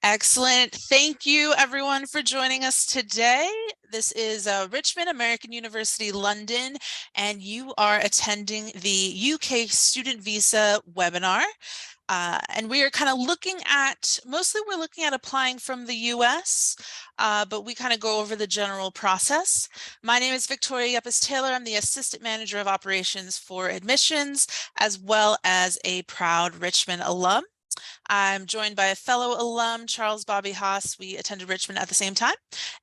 Excellent. Thank you everyone for joining us today. This is Richmond, American University, London, and you are attending the UK Student Visa webinar. And we are kind of looking at, mostly we're looking at applying from the US, but we kind of go over the general process. My name is Victoria Yepes-Taylor. I'm the Assistant Manager of Operations for Admissions, as well as a proud Richmond alum. I'm joined by a fellow alum, Charles Bobby Haas. We attended Richmond at the same time.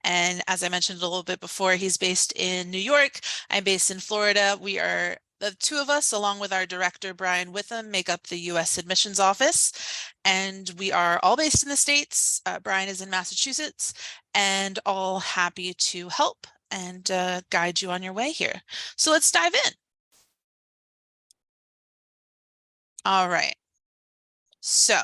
And as I mentioned a little bit before, he's based in New York. I'm based in Florida. We are the two of us, along with our director, Brian Witham, make up the U.S. Admissions Office. And we are all based in the States. Brian is in Massachusetts, and all happy to help and guide you on your way here. So let's dive in. All right. So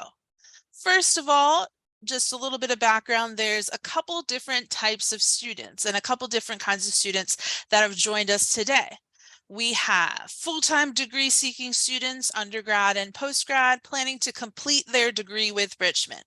first of all, just a little bit of background. There's a couple different types of students and a couple different kinds of students that have joined us today. We have full-time degree-seeking students, undergrad and postgrad, planning to complete their degree with Richmond.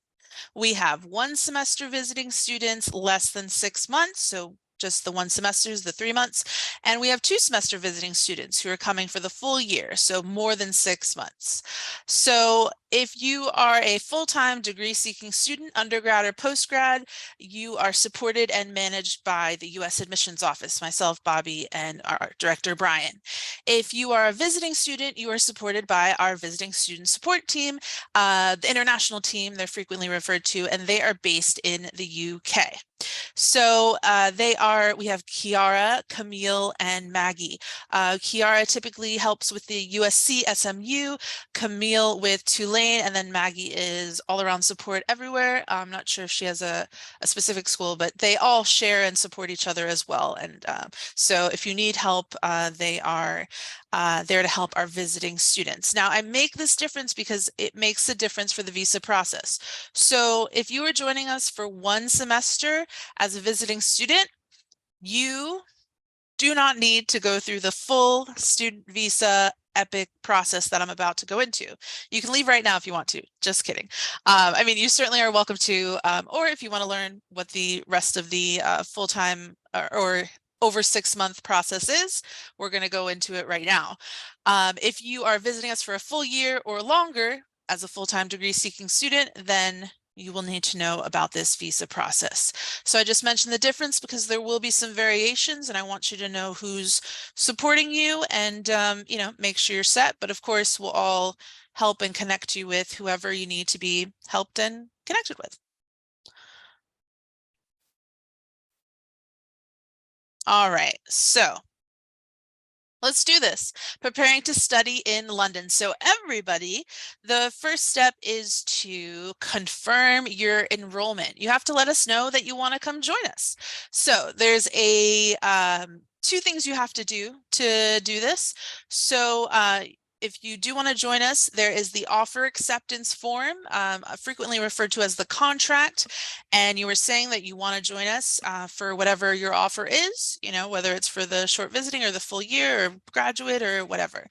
We have one semester visiting students, less than 6 months, so just the 1 semesters, the 3 months. And we have 2 semester visiting students who are coming for the full year, so more than 6 months. So if you are a full-time degree-seeking student, undergrad or postgrad, you are supported and managed by the U.S. Admissions Office, myself, Bobby, and our director, Brian. If you are a visiting student, you are supported by our visiting student support team, the international team, they're frequently referred to, and they are based in the UK. So we have Kiara, Camille, and Maggie. Kiara typically helps with the USC SMU, Camille with Tulane, and then Maggie is all around support everywhere. I'm not sure if she has a specific school, but they all share and support each other as well. And so if you need help, they are there to help our visiting students. Now, I make this difference because it makes a difference for the visa process. So if you are joining us for 1 semester as a visiting student, you do not need to go through the full student visa epic process that I'm about to go into. You can leave right now if you want to. Just kidding. I mean, you certainly are welcome to, or if you want to learn what the rest of the full-time or over 6-month process is, we're going to go into it right now. If you are visiting us for a full year or longer as a full-time degree-seeking student, then you will need to know about this visa process. So I just mentioned the difference because there will be some variations, and I want you to know who's supporting you and, make sure you're set. But of course, we'll all help and connect you with whoever you need to be helped and connected with. All right, so let's do this. Preparing to study in London. So everybody, the first step is to confirm your enrollment. You have to let us know that you want to come join us. So there's a 2 things you have to do this. So if you do want to join us, there is the offer acceptance form, frequently referred to as the contract, and you were saying that you want to join us for whatever your offer is, whether it's for the short visiting or the full year or graduate or whatever.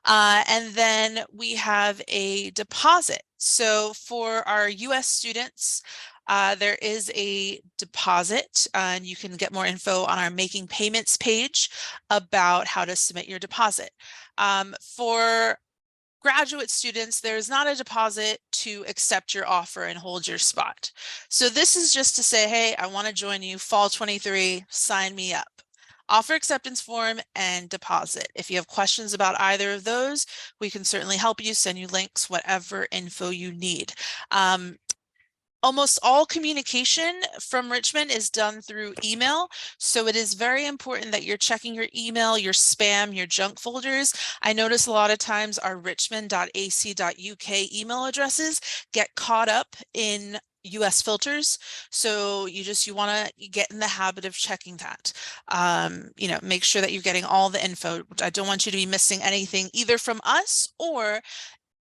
And then we have a deposit. So for our US students, there is a deposit, and you can get more info on our Making Payments page about how to submit your deposit. For graduate students, there's not a deposit to accept your offer and hold your spot. So this is just to say, hey, I want to join you fall 23, sign me up. Offer acceptance form and deposit. If you have questions about either of those, we can certainly help you, send you links, whatever info you need. Almost all communication from Richmond is done through email, so it is very important that you're checking your email, your spam, your junk folders. I notice a lot of times our richmond.ac.uk email addresses get caught up in US filters, so you want to get in the habit of checking that. Make sure that you're getting all the info. I don't want you to be missing anything either from us, or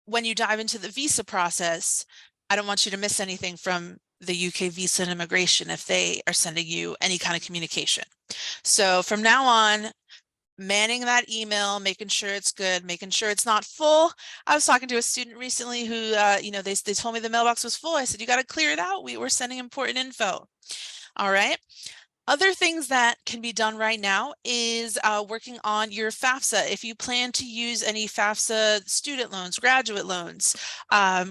when you dive into the visa process, I don't want you to miss anything from the UK Visa and Immigration if they are sending you any kind of communication. So from now on, manning that email, making sure it's good, making sure it's not full. I was talking to a student recently who, they told me the mailbox was full. I said, you got to clear it out. We were sending important info. All right. Other things that can be done right now is working on your FAFSA. If you plan to use any FAFSA student loans, graduate loans,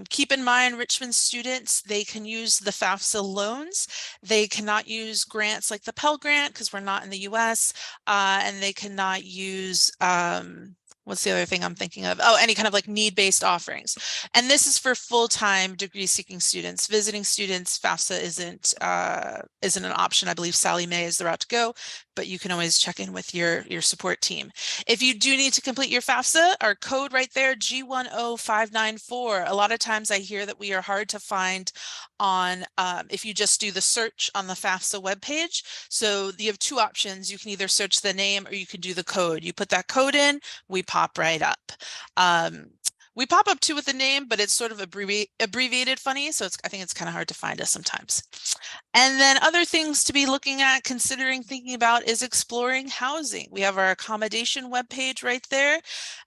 keep in mind Richmond students, they can use the FAFSA loans. They cannot use grants like the Pell Grant because we're not in the US, and they cannot use what's the other thing I'm thinking of? Oh, any kind of like need-based offerings. And this is for full-time degree-seeking students. Visiting students, FAFSA isn't an option. I believe Sally May is the route to go, but you can always check in with your support team. If you do need to complete your FAFSA, our code right there, G10594. A lot of times I hear that we are hard to find on if you just do the search on the FAFSA webpage. So you have two options. You can either search the name or you can do the code. You put that code in, we pop right up. We pop up too with the name, but it's sort of abbreviated funny. So I think it's kind of hard to find us sometimes. And then other things to be looking at, considering, thinking about is exploring housing. We have our accommodation webpage right there.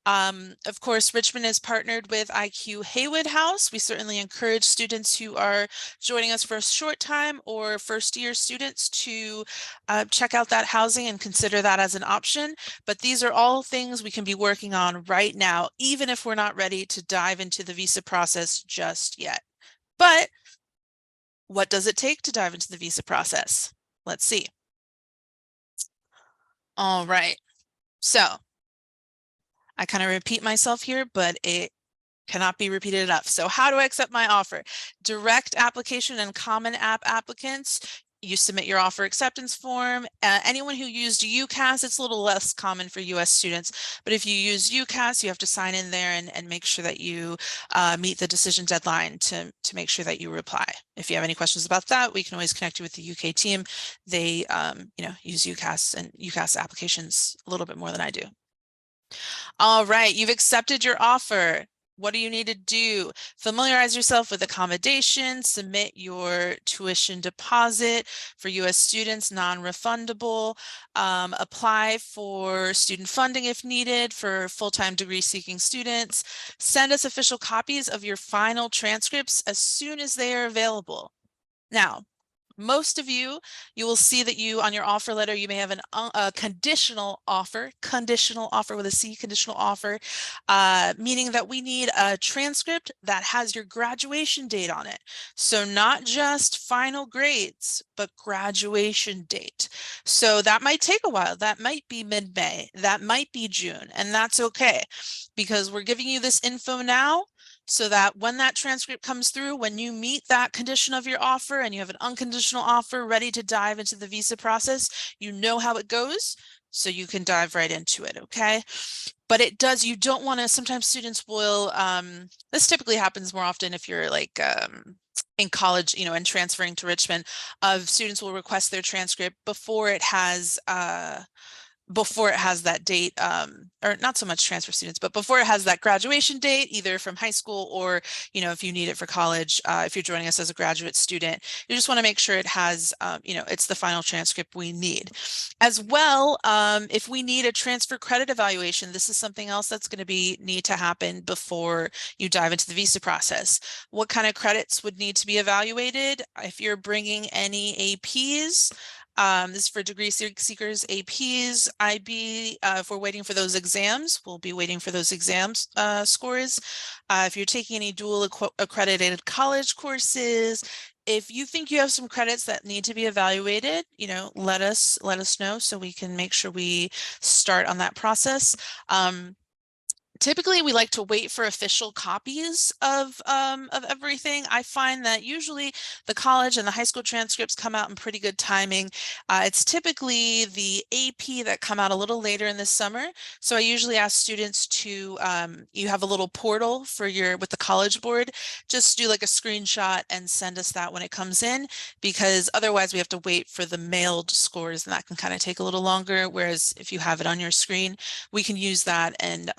Of course, Richmond is partnered with IQ Haywood House. We certainly encourage students who are joining us for a short time or first year students to check out that housing and consider that as an option. But these are all things we can be working on right now, even if we're not ready to dive into the visa process just yet. But what does it take to dive into the visa process? Let's see. All right. So I kind of repeat myself here, but it cannot be repeated enough. So how do I accept my offer? Direct application and Common App applicants, you submit your offer acceptance form. Anyone who used UCAS, it's a little less common for US students, but if you use UCAS, you have to sign in there and make sure that you meet the decision deadline to make sure that you reply. If you have any questions about that, we can always connect you with the UK team. They use UCAS and UCAS applications a little bit more than I do. All right, you've accepted your offer. What do you need to do? Familiarize yourself with accommodation, submit your tuition deposit for US students, non-refundable, apply for student funding if needed for full-time degree-seeking students, send us official copies of your final transcripts as soon as they are available. Now, most of you will see that you on your offer letter, you may have a conditional offer with a C, conditional offer, meaning that we need a transcript that has your graduation date on it. So not just final grades, but graduation date. So that might take a while. That might be mid-May, that might be June, and that's okay because we're giving you this info now so that when that transcript comes through, when you meet that condition of your offer and you have an unconditional offer ready to dive into the visa process, you know how it goes, so you can dive right into it, okay? But you don't want to, sometimes students will, this typically happens more often if you're like in college, and transferring to Richmond, students will request their transcript before it has that date, or not so much transfer students, but before it has that graduation date, either from high school or, if you need it for college, if you're joining us as a graduate student, you just want to make sure it has, it's the final transcript we need. As well, if we need a transfer credit evaluation, this is something else that's going to need to happen before you dive into the visa process. What kind of credits would need to be evaluated? If you're bringing any APs, this is for degree seekers, APs, IB. If we're waiting for those exams, we'll be waiting for those exams scores. If you're taking any dual accredited college courses, if you think you have some credits that need to be evaluated, let us know so we can make sure we start on that process. Typically, we like to wait for official copies of everything. I find that usually the college and the high school transcripts come out in pretty good timing. It's typically the AP that come out a little later in the summer. So I usually ask students to, you have a little portal with the College Board, just do like a screenshot and send us that when it comes in, because otherwise we have to wait for the mailed scores and that can kind of take a little longer. Whereas if you have it on your screen, we can use that and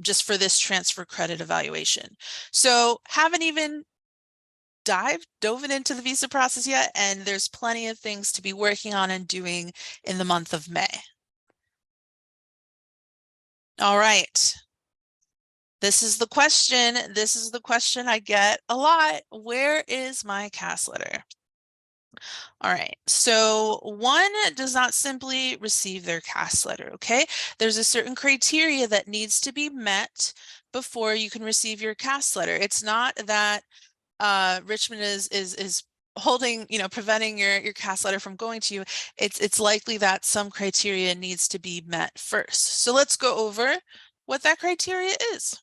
just for this transfer credit evaluation. So haven't even dove into the visa process yet, and there's plenty of things to be working on and doing in the month of May. All right. This is the question. This is the question I get a lot. Where is my CAS letter? All right, so one does not simply receive their CAS letter, okay? There's a certain criteria that needs to be met before you can receive your CAS letter. It's not that Richmond is holding, preventing your CAS letter from going to you. It's likely that some criteria needs to be met first. So let's go over what that criteria is.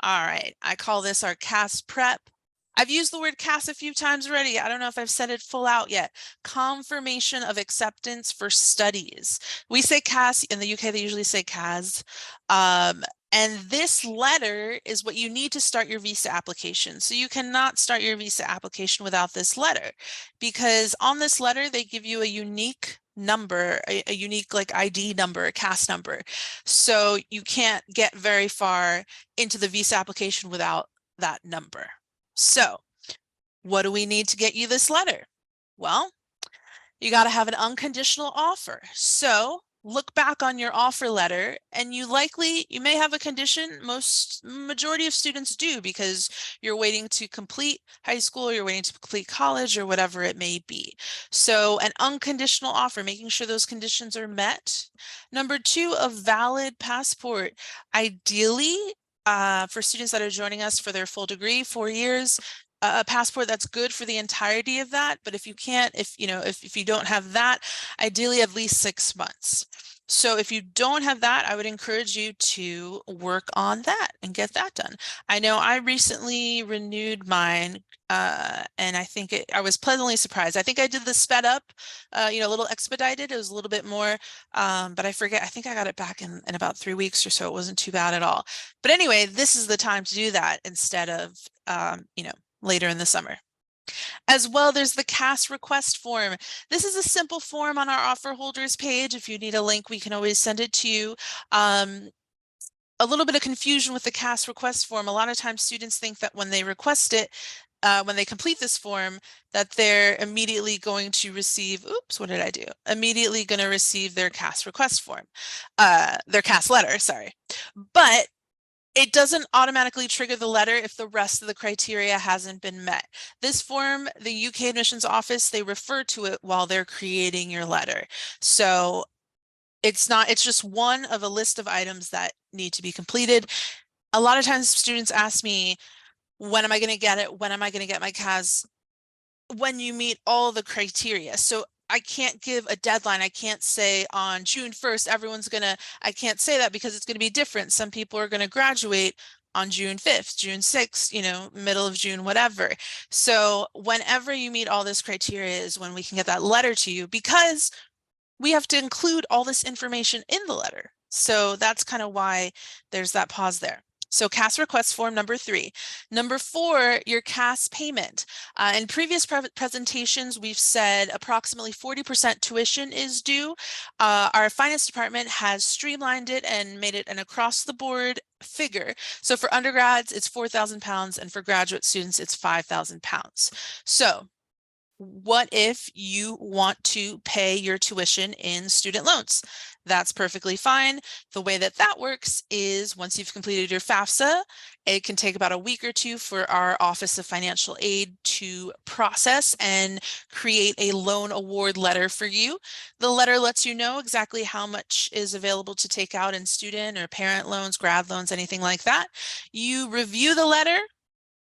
All right, I call this our CAS prep. I've used the word CAS a few times already. I don't know if I've said it full out yet. Confirmation of acceptance for studies. We say CAS in the UK, they usually say CAS. And this letter is what you need to start your visa application. So you cannot start your visa application without this letter, because on this letter, they give you a unique number, a unique like ID number, a CAS number. So you can't get very far into the visa application without that number. So what do we need to get you this letter? Well, you got to have an unconditional offer. So look back on your offer letter, and you may have a condition. Majority of students do, because you're waiting to complete high school, or you're waiting to complete college, or whatever it may be. So an unconditional offer, making sure those conditions are met. Number two, a valid passport. Ideally, for students that are joining us for their full degree, 4 years, a passport that's good for the entirety of that. But if you can't, if you don't have that, ideally at least 6 months. So if you don't have that, I would encourage you to work on that and get that done. I know I recently renewed mine, and I think I was pleasantly surprised. I think I did the sped up, a little expedited. It was a little bit more, but I forget. I think I got it back in about 3 weeks or so. It wasn't too bad at all. But anyway, this is the time to do that instead of, later in the summer. As well, there's the CAS request form. This is a simple form on our offer holders page. If you need a link, we can always send it to you. A little bit of confusion with the CAS request form. A lot of times students think that when they request it, when they complete this form, that they're immediately going to receive, oops, what did I do? Immediately going to receive their CAS request form, their CAS letter, sorry. But it doesn't automatically trigger the letter if the rest of the criteria hasn't been met. This form, the UK admissions office, they refer to it while they're creating your letter. So it's just one of a list of items that need to be completed. A lot of times students ask me, when am I going to get it? When am I going to get my CAS? When you meet all the criteria. So I can't give a deadline. I can't say on June 1st, I can't say that, because it's going to be different. Some people are going to graduate on June 5th, June 6th, middle of June, whatever. So whenever you meet all this criteria is when we can get that letter to you, because we have to include all this information in the letter. So that's kind of why there's that pause there. So CAS request form number 3. Number 4, your CAS payment. In previous presentations, we've said approximately 40% tuition is due. Our finance department has streamlined it and made it an across-the-board figure. So for undergrads, it's £4,000, and for graduate students, it's £5,000. So what if you want to pay your tuition in student loans? That's perfectly fine. The way that works is, once you've completed your FAFSA, it can take about a week or 2 for our Office of Financial Aid to process and create a loan award letter for you. The letter lets you know exactly how much is available to take out in student or parent loans, grad loans, anything like that. You review the letter.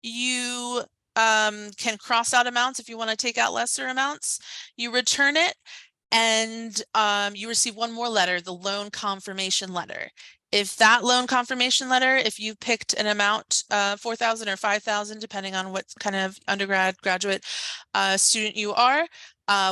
You can cross out amounts if you want to take out lesser amounts. You return it, and you receive one more letter, the loan confirmation letter. If that loan confirmation letter, if you picked an amount, 4,000 or 5,000, depending on what kind of undergrad, graduate student you are,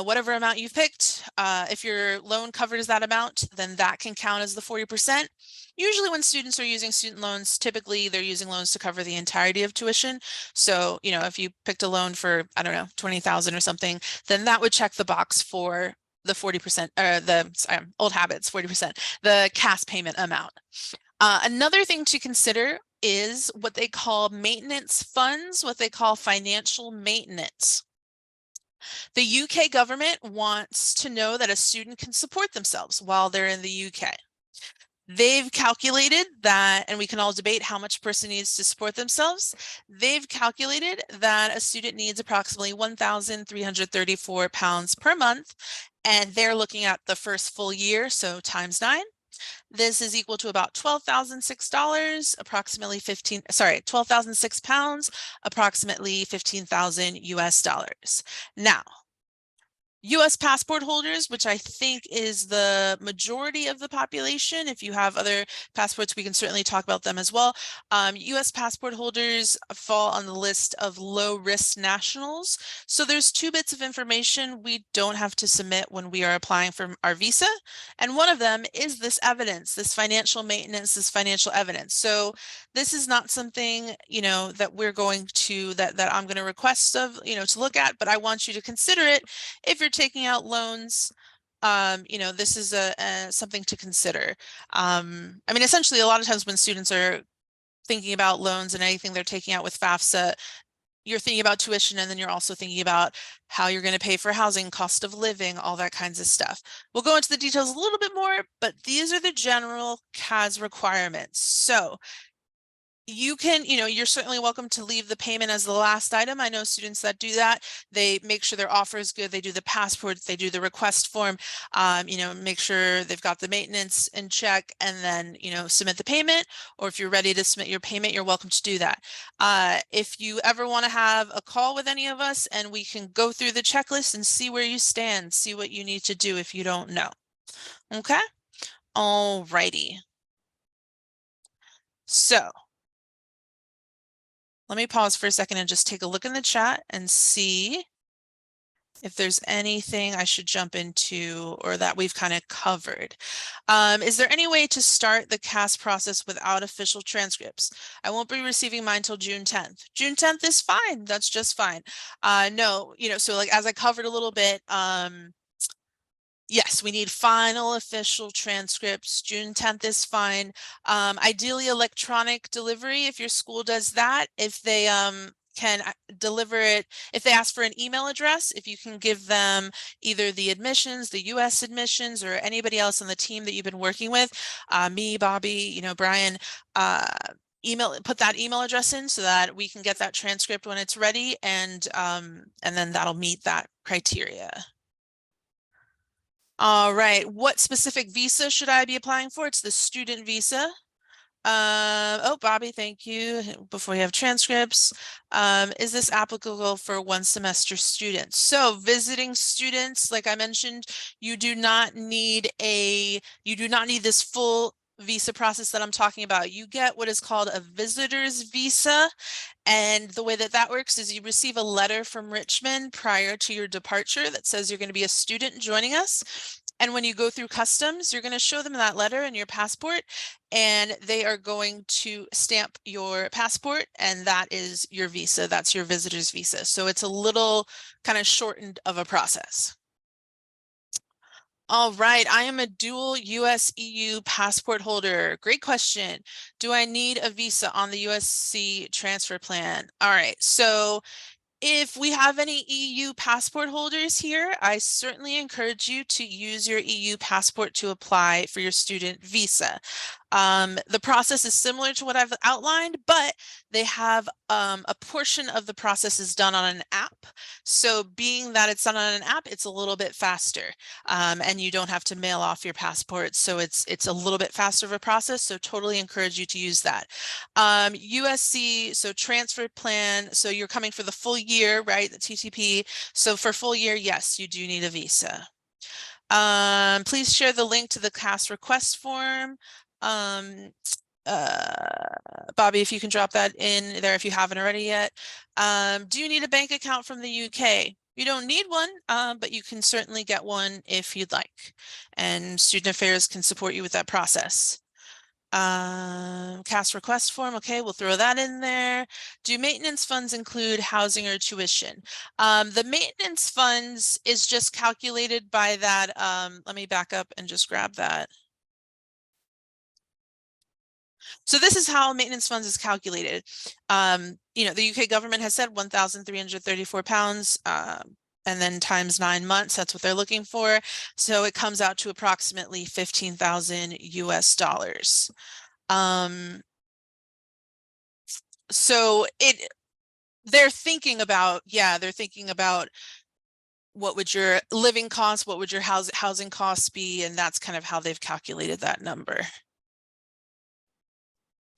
whatever amount you've picked, if your loan covers that amount, then that can count as the 40%. Usually when students are using student loans, typically they're using loans to cover the entirety of tuition. So, if you picked a loan for, I don't know, 20,000 or something, then that would check the box for the 40%, or old habits, 40%, the CAS payment amount. Another thing to consider is what they call maintenance funds, what they call financial maintenance. The UK government wants to know that a student can support themselves while they're in the UK. They've calculated that, and we can all debate how much a person needs to support themselves. They've calculated that a student needs approximately 1,334 pounds per month, and they're looking at the first full year, so times 9. This is equal to about $12,006, approximately 12,006 pounds, approximately 15,000 US dollars. Now, US passport holders, which I think is the majority of the population. If you have other passports, we can certainly talk about them as well. US passport holders fall on the list of low risk nationals. So there's 2 bits of information we don't have to submit when we are applying for our visa. And one of them is this evidence, this financial maintenance, this financial evidence. So this is not something, that we're going to, that I'm going to request of, to look at, but I want you to consider it if you're taking out loans. This is something to consider. I mean, essentially, a lot of times when students are thinking about loans and anything they're taking out with FAFSA, you're thinking about tuition, and then you're also thinking about how you're going to pay for housing, cost of living, all that kinds of stuff. We'll go into the details a little bit more, but these are the general CAS requirements. So you can, you're certainly welcome to leave the payment as the last item. I know students that do that. They make sure their offer is good. They do the passport, they do the request form, make sure they've got the maintenance in check, and then, submit the payment. Or if you're ready to submit your payment, you're welcome to do that. If you ever want to have a call with any of us and we can go through the checklist and see where you stand, see what you need to do if you don't know. Okay. All righty. So let me pause for a second and just take a look in the chat and see if there's anything I should jump into or that we've kind of covered. Is there any way to start the CAS process without official transcripts? I won't be receiving mine till June 10th. June 10th is fine. That's just fine. No, so like as I covered a little bit, yes, we need final official transcripts. June 10th is fine. Ideally electronic delivery if your school does that. If they can deliver it, if they ask for an email address, if you can give them either the admissions, the US admissions, or anybody else on the team that you've been working with, me, Bobby, Brian, put that email address in so that we can get that transcript when it's ready, and then that'll meet that criteria. All right, what specific visa should I be applying for? It's the student visa. Oh, Bobby, thank you. Before you have transcripts, is this applicable for 1 semester students? So visiting students, like I mentioned, you do not need this full visa process that I'm talking about. You get what is called a visitor's visa. And the way that that works is you receive a letter from Richmond prior to your departure that says you're going to be a student joining us. And when you go through customs, you're going to show them that letter and your passport, and they are going to stamp your passport, and that is your visa. That's your visitor's visa. So it's a little kind of shortened of a process. All right, I am a dual US EU passport holder. Great question. Do I need a visa on the USC transfer plan? All right, so if we have any EU passport holders here, I certainly encourage you to use your EU passport to apply for your student visa. The process is similar to what I've outlined, but they have a portion of the process is done on an app. So being that it's done on an app, it's a little bit faster, and you don't have to mail off your passport. So it's a little bit faster of a process. So totally encourage you to use that. USC, so transfer plan. So you're coming for the full year, right? The TTP. So for full year, yes, you do need a visa. Please share the link to the CAS request form. Bobby, if you can drop that in there if you haven't already yet. Do you need a bank account from the UK? You don't need one, but you can certainly get one if you'd like. And Student Affairs can support you with that process. CAS request form. Okay, we'll throw that in there. Do maintenance funds include housing or tuition? The maintenance funds is just calculated by that. Let me back up and just grab that. So this is how maintenance funds is calculated. The UK government has said 1,334 pounds. and then times 9 months, that's what they're looking for. So it comes out to approximately 15,000 US dollars. So they're thinking about, they're thinking about what would your living costs, what would your housing costs be, and that's kind of how they've calculated that number.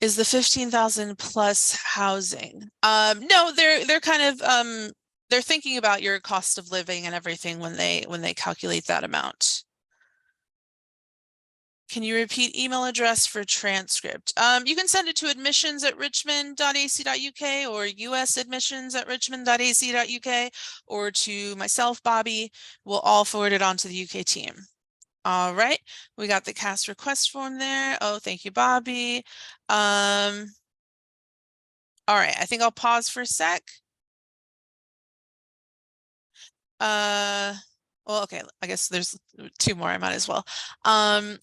Is the 15,000 plus housing? No, they're kind of they're thinking about your cost of living and everything when they calculate that amount. Can you repeat email address for transcript? You can send it to admissions@richmond.ac.uk or usadmissions@richmond.ac.uk or to myself, Bobby. We'll all forward it on to the UK team. All right, we got the CAS request form there. Oh, thank you, Bobby. All right, I think I'll pause for a sec. Well, okay, I guess there's 2 more, I might as well.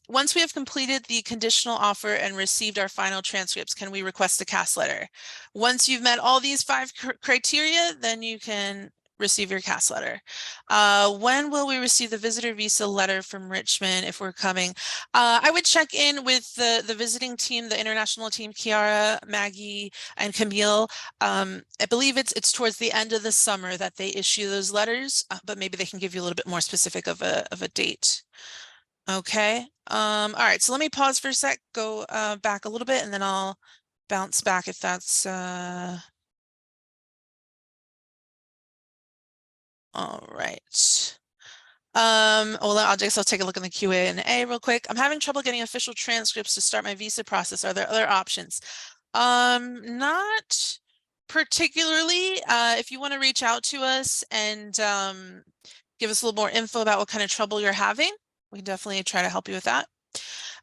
Once we have completed the conditional offer and received our final transcripts, can we request a CAS letter? Once you've met all these 5 criteria, then you can receive your CAS letter. When will we receive the visitor visa letter from Richmond if we're coming? I would check in with the visiting team, the international team, Kiara, Maggie, and Camille. I believe it's towards the end of the summer that they issue those letters, but maybe they can give you a little bit more specific of a date. Okay. All right. So let me pause for a sec, go back a little bit, and then I'll bounce back if that's all right. Well, I'll take a look in the Q&A real quick. I'm having trouble getting official transcripts to start my visa process. Are there other options? Not particularly. If you want to reach out to us and give us a little more info about what kind of trouble you're having, we can definitely try to help you with that.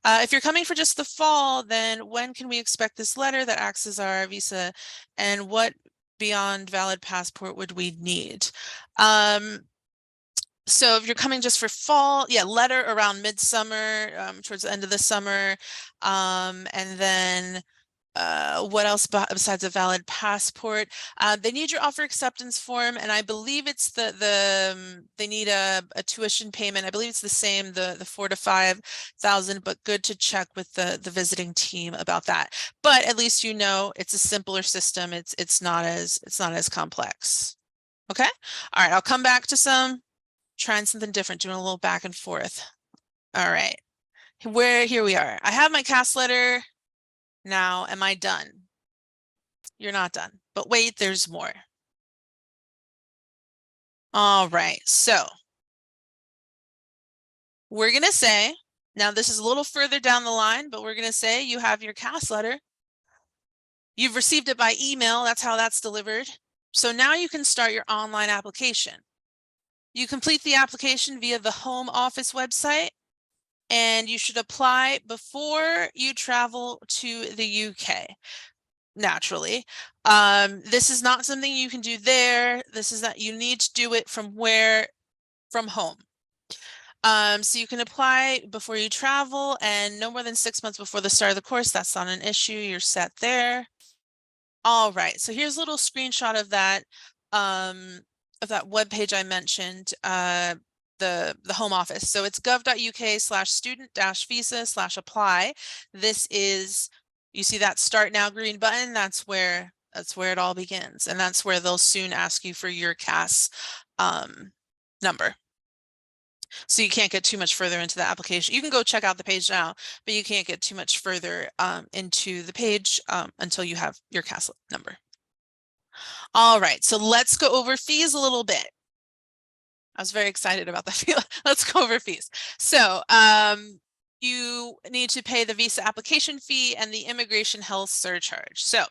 If you're coming for just the fall, then when can we expect this letter that acts as our visa, and what beyond valid passport would we need? So if you're coming just for fall, letter around midsummer, towards the end of the summer, and then what else besides a valid passport? They need your offer acceptance form, and I believe it's they need a tuition payment. I believe it's the same, the 4,000 to 5,000, but good to check with the visiting team about that. But at least you know it's a simpler system. It's not as complex. Okay. All right. I'll come back to trying something different, doing a little back and forth. All right. Here we are. I have my CAS letter. Now, am I done? You're not done, but wait, there's more. All right, so we're going to say, now this is a little further down the line, but we're going to say you have your CAS letter. You've received it by email. That's how that's delivered. So now you can start your online application. You complete the application via the Home Office website, and you should apply before you travel to the UK. Naturally. This is not something you can do there. This is that you need to do it from home. So you can apply before you travel and no more than 6 months before the start of the course. That's not an issue. You're set there. All right. So here's a little screenshot of that web page I mentioned, the Home Office. So it's gov.uk/student-visa/apply. This is, you see that start now green button. That's where it all begins, and that's where they'll soon ask you for your CAS number. So you can't get too much further into the application. You can go check out the page now, but you can't get too much further into the page until you have your CAS number. All right, so let's go over fees a little bit. I was very excited about that. Let's go over fees. So you need to pay the visa application fee and the immigration health surcharge. So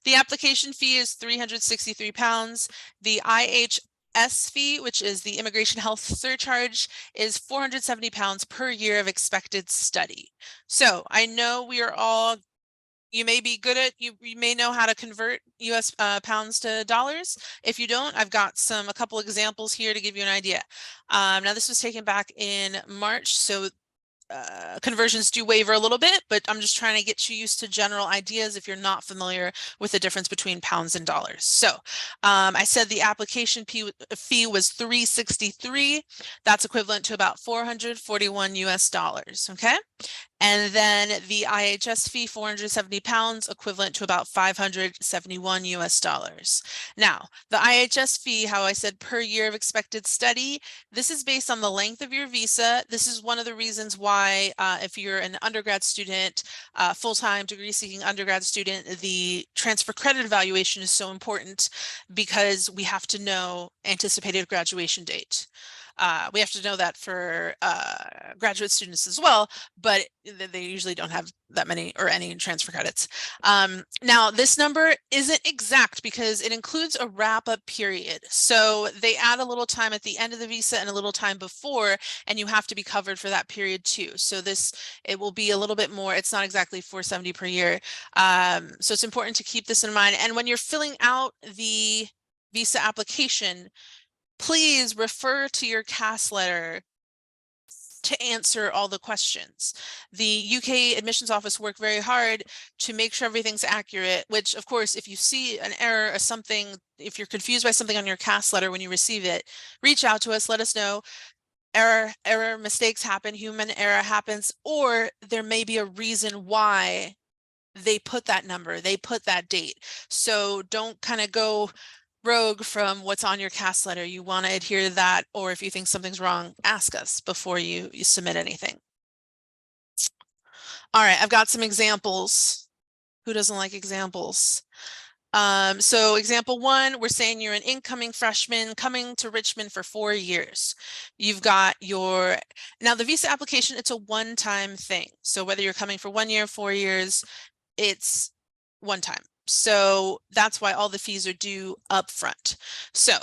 the application fee is £363. The IHS fee, which is the immigration health surcharge, is £470 per year of expected study. So I know we are all, you may be good at, you may know how to convert US pounds to dollars. If you don't, I've got a couple examples here to give you an idea. Now this was taken back in March. So conversions do waver a little bit, but I'm just trying to get you used to general ideas if you're not familiar with the difference between pounds and dollars. So I said the application fee was $363. That's equivalent to about 441 US dollars. Okay. And then the IHS fee, 470 pounds, equivalent to about 571 US dollars. Now, the IHS fee, how I said per year of expected study, this is based on the length of your visa. This is one of the reasons why if you're an undergrad student, full-time degree-seeking undergrad student, the transfer credit evaluation is so important because we have to know anticipated graduation date. We have to know that for graduate students as well, but they usually don't have that many or any transfer credits. Now, this number isn't exact because it includes a wrap-up period. So they add a little time at the end of the visa and a little time before, and you have to be covered for that period too. So it will be a little bit more. It's not exactly 470 per year. So it's important to keep this in mind. And when you're filling out the visa application, please refer to your CAS letter to answer all the questions. The UK admissions office work very hard to make sure everything's accurate, which of course, if you see an error or something, if you're confused by something on your CAS letter when you receive it, reach out to us, let us know. Error mistakes happen, human error happens, or there may be a reason why they put that number, they put that date. So don't kind of go rogue from what's on your CAS letter. You want to adhere to that, or if you think something's wrong, ask us before you submit anything. All right, I've got some examples. Who doesn't like examples? So example one, we're saying you're an incoming freshman coming to Richmond for 4 years. You've got now the visa application, it's a one-time thing. So whether you're coming for 1 year, 4 years, it's one time. So that's why all the fees are due upfront. So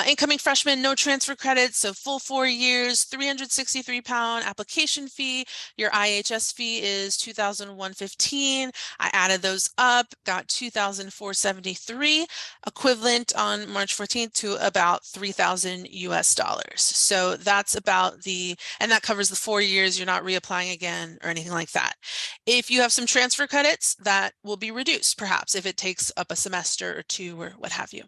incoming freshman, no transfer credits. So full 4 years, 363-pound application fee. Your IHS fee is $2,115. I added those up, got $2,473, equivalent on March 14th to about 3,000 US dollars. So that's about and that covers the 4 years. You're not reapplying again or anything like that. If you have some transfer credits, that will be reduced perhaps if it takes up a semester or two or what have you.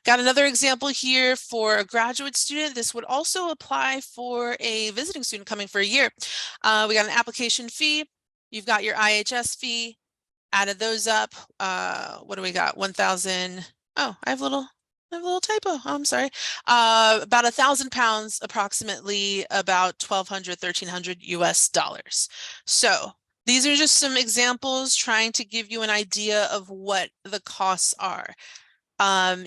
Got another example here for a graduate student. This would also apply for a visiting student coming for a year. We got an application fee. You've got your IHS fee, added those up. What do we got? 1,000. Oh, I have a little typo. Oh, I'm sorry. About 1,000 pounds, approximately about 1,200, 1,300 US dollars. So these are just some examples trying to give you an idea of what the costs are.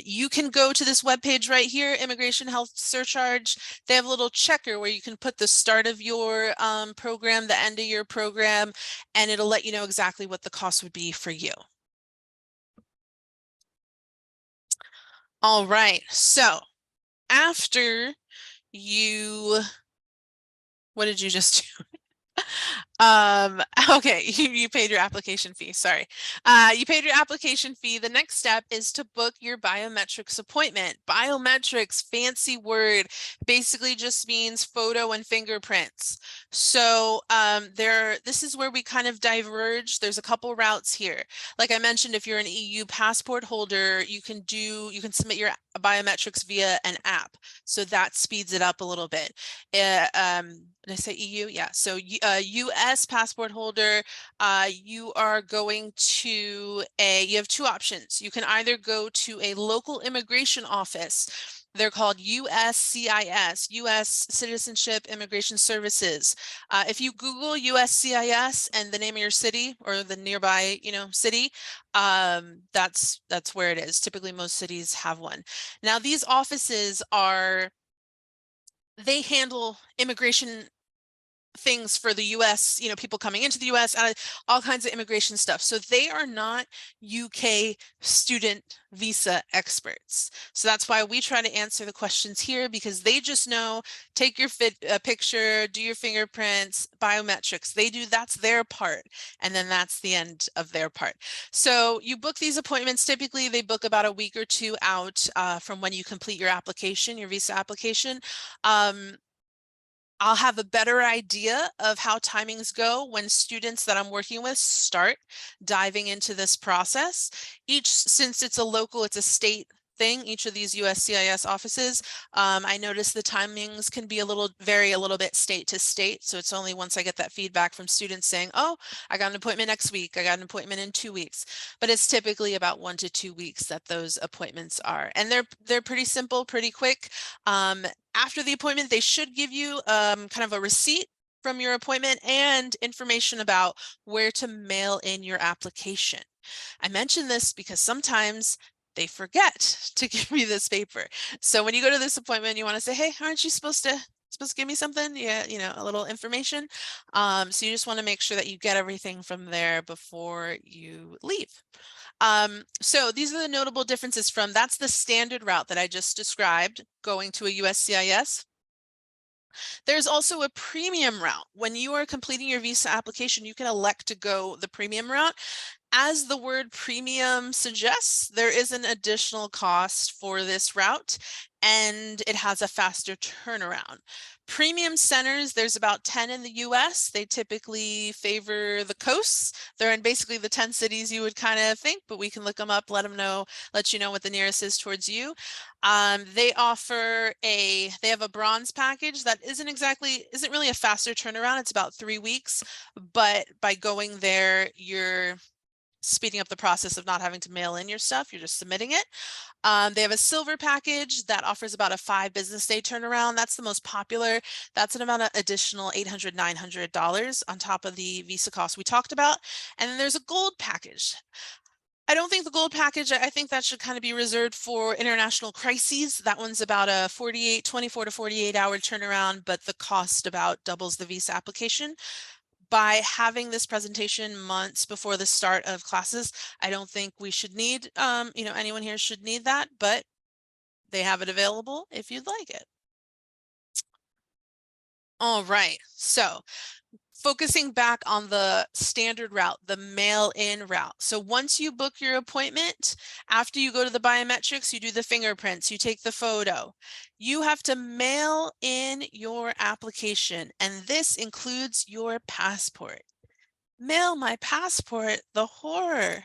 You can go to this webpage right here, Immigration Health Surcharge. They have a little checker where you can put the start of your program, the end of your program, and it'll let you know exactly what the cost would be for you. All right, so after what did you just do? Okay, you paid your application fee, sorry. You paid your application fee. The next step is to book your biometrics appointment. Biometrics, fancy word, basically just means photo and fingerprints. So this is where we kind of diverge. There's a couple routes here. Like I mentioned, if you're an EU passport holder, you can submit your biometrics via an app. So that speeds it up a little bit. Did I say EU? Yeah. So US passport holder, you are going to you have two options. You can either go to a local immigration office. They're called USCIS, US Citizenship Immigration Services. If you Google USCIS and the name of your city or the nearby, city, that's where it is. Typically, most cities have one. Now, these offices they handle immigration things for the US, people coming into the US, all kinds of immigration stuff. So they are not UK student visa experts. So that's why we try to answer the questions here, because they just know, take your picture, do your fingerprints, biometrics. That's their part. And then that's the end of their part. So you book these appointments. Typically, they book about a week or two out from when you complete your application, your visa application. I'll have a better idea of how timings go when students that I'm working with start diving into this process. Since it's it's a state thing, each of these USCIS offices, I notice the timings can be vary a little bit state to state. So it's only once I get that feedback from students saying, oh, I got an appointment next week, I got an appointment in 2 weeks. But it's typically about 1 to 2 weeks that those appointments are. And they're pretty simple, pretty quick. After the appointment, they should give you kind of a receipt from your appointment and information about where to mail in your application. I mention this because sometimes they forget to give me this paper. So when you go to this appointment, you want to say, hey, aren't you supposed to give me something? Yeah, a little information. So you just want to make sure that you get everything from there before you leave. So these are the notable differences that's the standard route that I just described, going to a USCIS. There's also a premium route. When you are completing your visa application, you can elect to go the premium route. As the word premium suggests, there is an additional cost for this route, and it has a faster turnaround. Premium centers, there's about 10 in the US. They typically favor the coasts. They're in basically the 10 cities you would kind of think, but we can look them up, let you know what the nearest is towards you. They have a bronze package that isn't really a faster turnaround. It's about 3 weeks, but by going there, you're speeding up the process of not having to mail in your stuff. You're just submitting it. They have a silver package that offers about a 5 business day turnaround. That's the most popular. That's an amount of additional $800, $900 on top of the visa cost we talked about. And then there's a gold package. I don't think the gold package, I think that should kind of be reserved for international crises. That one's about a 24 to 48 hour turnaround, but the cost about doubles the visa application. By having this presentation months before the start of classes, I don't think we should need, anyone here should need that, but they have it available if you'd like it. All right, so focusing back on the standard route, the mail-in route. So once you book your appointment, after you go to the biometrics, you do the fingerprints, you take the photo, you have to mail in your application, and this includes your passport. Mail my passport, the horror.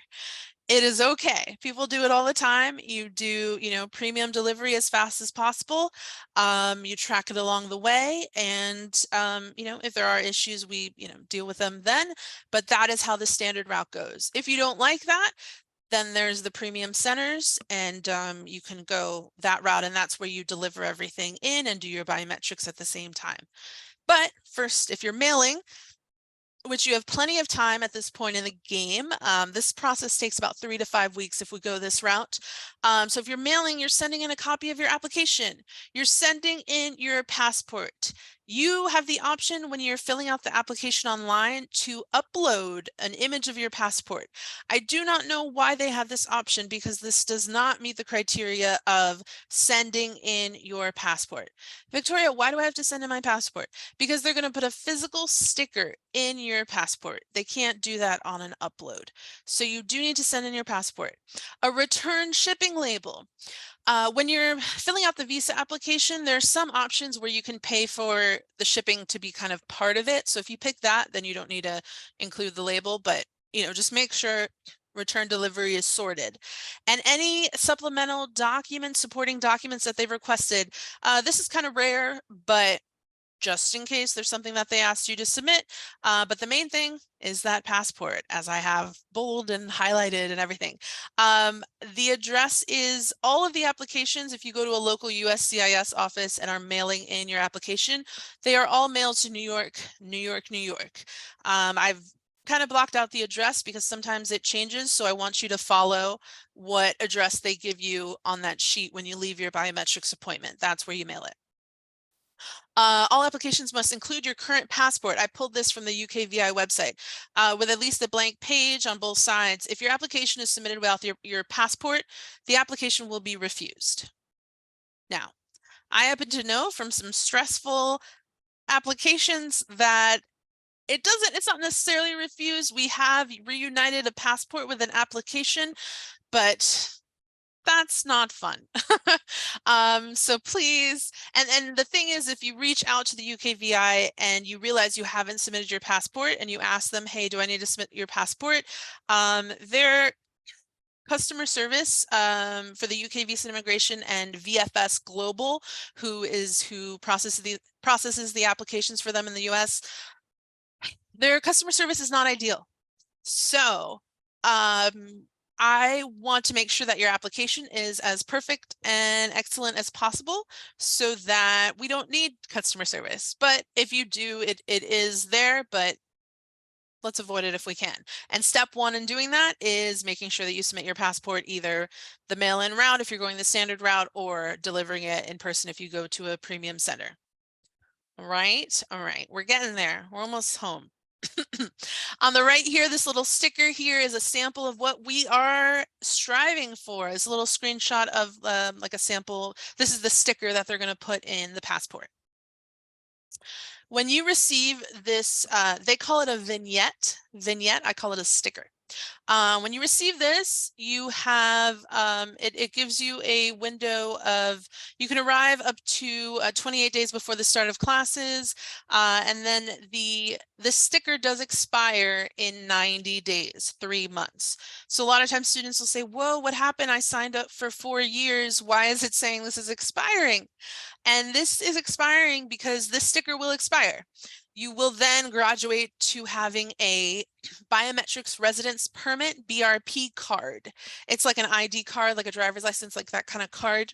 It is okay. People do it all the time. You do, premium delivery as fast as possible. You track it along the way, and if there are issues, we, deal with them then. But that is how the standard route goes. If you don't like that, then there's the premium centers, and you can go that route, and that's where you deliver everything in and do your biometrics at the same time. But first, if you're mailing, which you have plenty of time at this point in the game. This process takes about 3 to 5 weeks if we go this route. So if you're mailing, you're sending in a copy of your application. You're sending in your passport. You have the option when you're filling out the application online to upload an image of your passport. I do not know why they have this option, because this does not meet the criteria of sending in your passport. Victoria, why do I have to send in my passport? Because they're going to put a physical sticker in your passport. They can't do that on an upload. So you do need to send in your passport. A return shipping label. When you're filling out the visa application, there are some options where you can pay for the shipping to be kind of part of it. So if you pick that, then you don't need to include the label, but just make sure return delivery is sorted. And any supplemental documents, supporting documents that they've requested, this is kind of rare, but just in case there's something that they asked you to submit. But the main thing is that passport, as I have bold and highlighted and everything. The address is all of the applications. If you go to a local USCIS office and are mailing in your application, they are all mailed to New York, New York, New York. I've kind of blocked out the address because sometimes it changes. So I want you to follow what address they give you on that sheet when you leave your biometrics appointment. That's where you mail it. All applications must include your current passport. I pulled this from the UKVI website, with at least a blank page on both sides. If your application is submitted without your passport, the application will be refused. Now, I happen to know from some stressful applications that it's not necessarily refused. We have reunited a passport with an application, but That's not fun. So please, and the thing is, if you reach out to the UKVI and you realize you haven't submitted your passport and you ask them, hey, do I need to submit your passport? Their customer service for the UK Visa and Immigration and VFS Global, who processes the applications for them in the US, their customer service is not ideal. So I want to make sure that your application is as perfect and excellent as possible so that we don't need customer service. But if you do, it is there, but let's avoid it if we can. And step one in doing that is making sure that you submit your passport, either the mail-in route if you're going the standard route, or delivering it in person if you go to a premium center. All right, we're getting there. We're almost home. On the right here, this little sticker here is a sample of what we are striving for. It's a little screenshot of like a sample. This is the sticker that they're going to put in the passport. When you receive this, they call it a vignette. I call it a sticker. When you receive this, you have, it gives you a window of, you can arrive up to 28 days before the start of classes. And then the sticker does expire in 90 days, 3 months. So a lot of times students will say, whoa, what happened? I signed up for 4 years. Why is it saying this is expiring? And this is expiring because this sticker will expire. You will then graduate to having a biometrics residence permit, BRP card. It's like an ID card, like a driver's license, like that kind of card.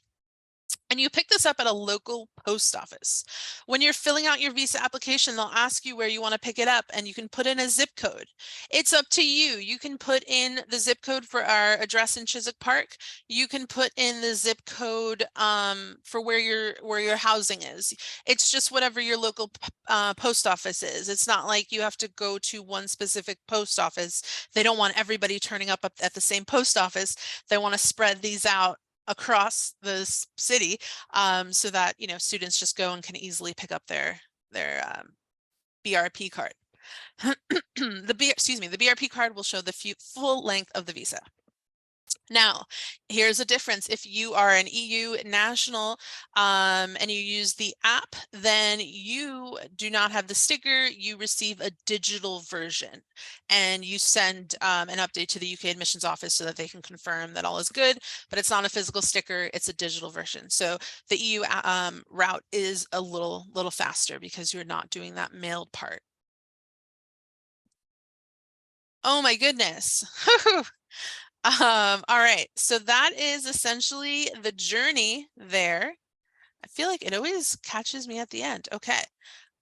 And you pick this up at a local post office. When you're filling out your visa application, they'll ask you where you want to pick it up, and you can put in a zip code. It's up to you. You can put in the zip code for our address in Chiswick Park. You can put in the zip code for where your housing is. It's just whatever your local post office is. It's not like you have to go to one specific post office. They don't want everybody turning up at the same post office. They want to spread these out across the city so that, you know, students just go and can easily pick up their BRP card. The BRP card will show the full length of the visa. Now, here's a difference. If you are an EU national and you use the app, then you do not have the sticker. You receive a digital version, and you send an update to the UK admissions office so that they can confirm that all is good, but it's not a physical sticker, it's a digital version. So the EU route is a little faster because you're not doing that mailed part. Oh my goodness. All right, so that is essentially the journey there. I feel like it always catches me at the end. Okay.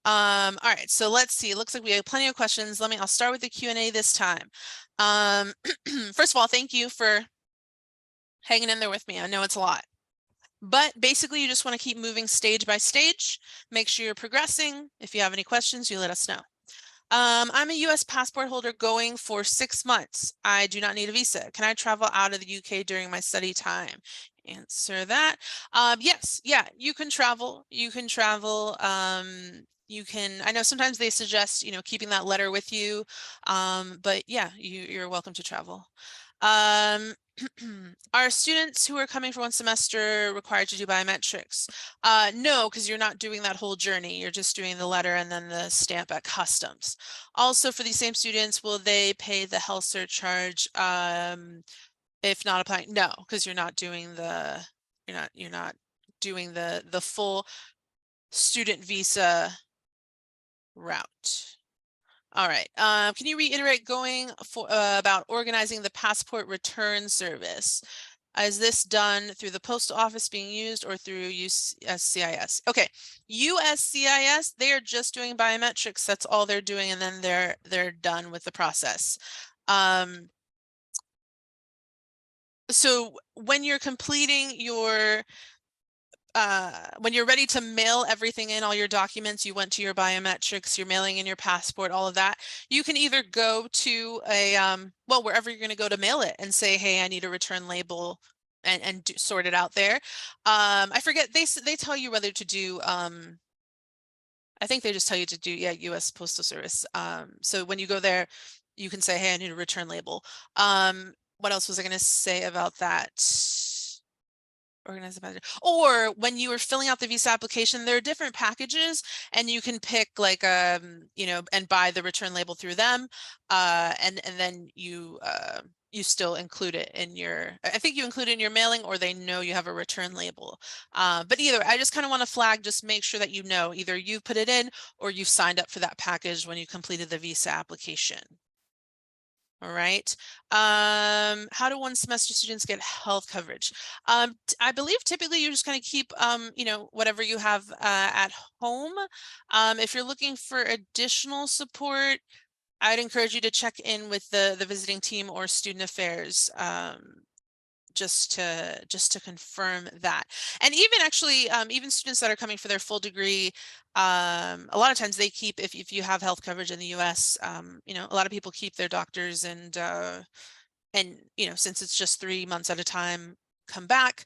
All right, so let's see. It looks like we have plenty of questions. I'll start with the Q&A this time. First of all, thank you for hanging in there with me. I know it's a lot. But basically, you just want to keep moving stage by stage. Make sure you're progressing. If you have any questions, you let us know. I'm a US passport holder going for 6 months. I do not need a visa. Can I travel out of the UK during my study time? Answer that. Yes, yeah, you can travel. You can travel. You can, I know sometimes they suggest, you know, keeping that letter with you. But yeah, you're welcome to travel. Are students who are coming for 1 semester required to do biometrics? No, because you're not doing that whole journey. You're just doing the letter and then the stamp at customs. Also, for these same students, will they pay the health surcharge if not applying? No, because you're not doing the full student visa route. All right. Can you reiterate going for about organizing the passport return service? Is this done through the postal office being used or through USCIS? Okay, USCIS, they are just doing biometrics. That's all they're doing, and then they're done with the process. So when you're completing your when you're ready to mail everything in, all your documents, you went to your biometrics, you're mailing in your passport, all of that, you can either go to a, well, wherever you're going to go to mail it and say, hey, I need a return label and sort it out there. I forget, they tell you whether to do, I think they just tell you to do, yeah, US Postal Service. So when you go there, you can say, hey, I need a return label. What else was I going to say about that? organize the package. Or when you are filling out the visa application, there are different packages, and you can pick like you know, and buy the return label through them, and then you still include it in your, I think you include it in your mailing, or they know you have a return label. But either, I just kind of want to flag, just make sure that you know either you put it in or you've signed up for that package when you completed the visa application. All right. How do one semester students get health coverage? I believe typically you just kind of keep, you know, whatever you have at home. If you're looking for additional support, I'd encourage you to check in with the visiting team or student affairs, just to confirm that. And even actually, even students that are coming for their full degree, a lot of times they keep, if you have health coverage in the US, you know, a lot of people keep their doctors, and you know, since it's just 3 months at a time, come back.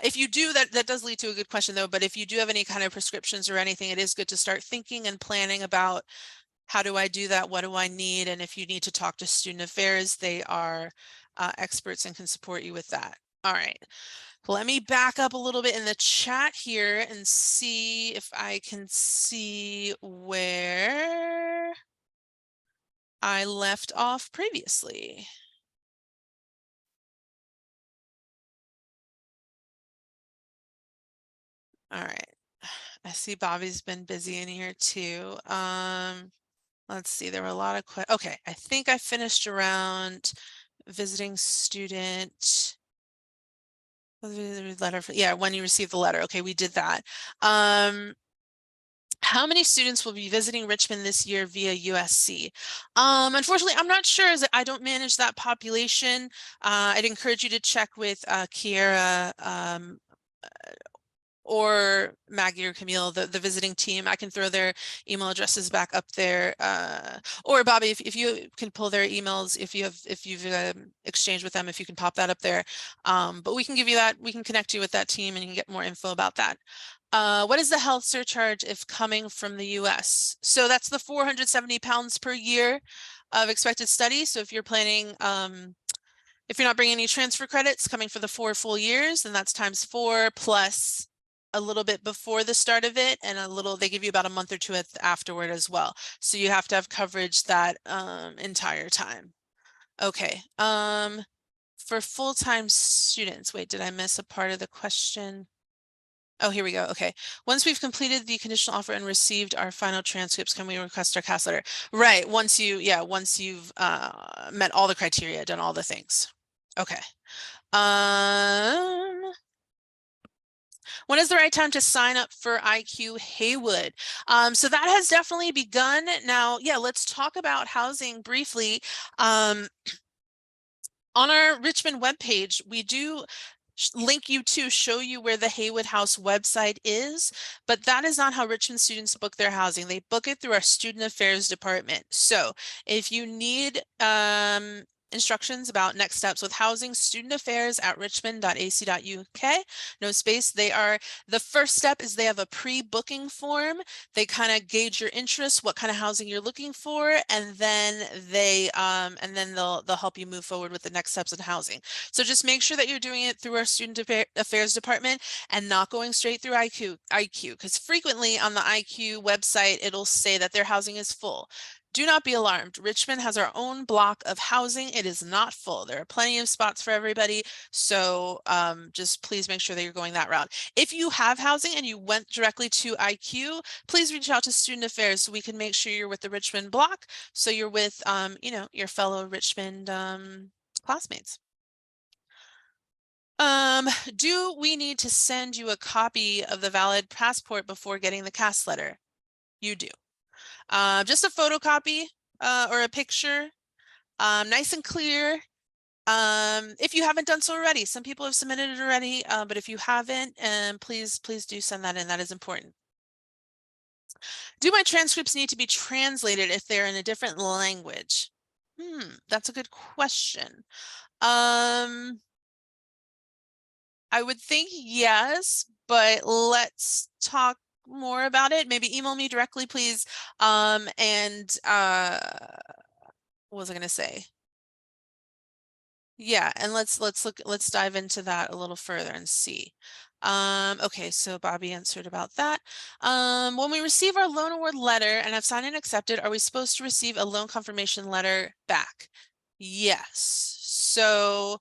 If you do, that does lead to a good question though, but if you do have any kind of prescriptions or anything, it is good to start thinking and planning about, how do I do that? What do I need? And if you need to talk to student affairs, they are experts and can support you with that. All right, let me back up a little bit in the chat here and see if I can see where I left off previously. All right, I see Bobby's been busy in here too. Let's see, there were a lot of questions. Okay, I think I finished around visiting student letter. Yeah, when you receive the letter. Okay, we did that. How many students will be visiting Richmond this year via USC? Unfortunately, I'm not sure, as I don't manage that population. I'd encourage you to check with Kiera, or Maggie or Camille, the visiting team. I can throw their email addresses back up there. Or Bobby, if you can pull their emails, if you've exchanged with them, if you can pop that up there. But we can give you that, we can connect you with that team and you can get more info about that. What is the health surcharge if coming from the US? So that's the 470 pounds per year of expected study. So if you're planning, if you're not bringing any transfer credits coming for the 4 full years, then that's ×4 plus a little bit before the start of it, and a little, they give you about a month or two afterward as well. So you have to have coverage that entire time. Okay. For full-time students, wait, did I miss a part of the question? Oh, here we go. Okay. Once we've completed the conditional offer and received our final transcripts, can we request our cast letter? Right. Once you've met all the criteria, done all the things. Okay. When is the right time to sign up for IQ Haywood? So that has definitely begun. Now, yeah, let's talk about housing briefly. On our Richmond webpage, we do link you to show you where the Haywood House website is, but that is not how Richmond students book their housing. They book it through our student affairs department. So if you need instructions about next steps with housing, student affairs at richmond.ac.uk, no space. The first step is they have a pre-booking form. They kind of gauge your interest, what kind of housing you're looking for, and then they'll help you move forward with the next steps in housing. So just make sure that you're doing it through our student affairs department and not going straight through IQ, because frequently on the IQ website, it'll say that their housing is full. Do not be alarmed. Richmond has our own block of housing. It is not full. There are plenty of spots for everybody. So just please make sure that you're going that route. If you have housing and you went directly to IQ, please reach out to Student Affairs so we can make sure you're with the Richmond block. So you're with, you know, your fellow Richmond classmates. Do we need to send you a copy of the valid passport before getting the cast letter? You do. Just a photocopy or a picture, nice and clear. If you haven't done so already, some people have submitted it already, but if you haven't, please do send that in. That is important. Do my transcripts need to be translated if they're in a different language? That's a good question. I would think yes, but let's talk more about it. Maybe email me directly, please. What was I going to say? Yeah, and let's dive into that a little further and see. Okay, so Bobby answered about that. When we receive our loan award letter and have signed and accepted, are we supposed to receive a loan confirmation letter back? Yes. So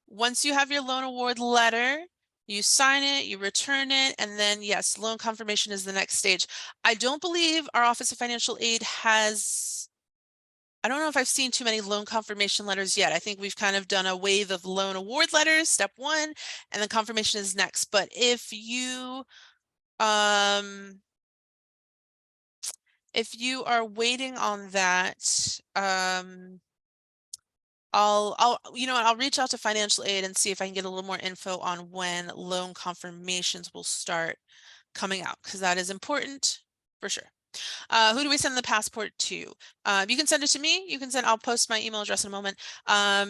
once you have your loan award letter, you sign it, you return it, and then yes, loan confirmation is the next stage. I don't believe our Office of Financial Aid has, I don't know if I've seen too many loan confirmation letters yet. I think we've kind of done a wave of loan award letters, step one, and then confirmation is next. But um if you are waiting on that, I'll reach out to financial aid and see if I can get a little more info on when loan confirmations will start coming out, because that is important for sure. Who do we send the passport to? You can send it to me. I'll post my email address in a moment.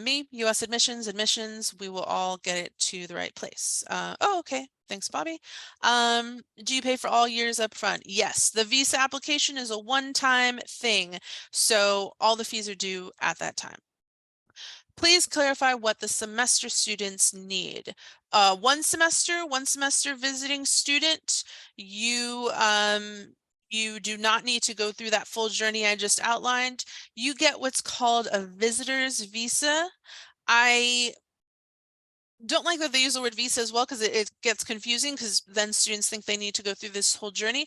Me, US admissions, we will all get it to the right place. Oh, okay. Thanks, Bobby. Do you pay for all years up front? Yes, the visa application is a one-time thing, so all the fees are due at that time. Please clarify what the semester students need. One semester visiting student, you do not need to go through that full journey I just outlined. You get what's called a visitor's visa. I don't like that they use the word visa as well, because it gets confusing, because then students think they need to go through this whole journey.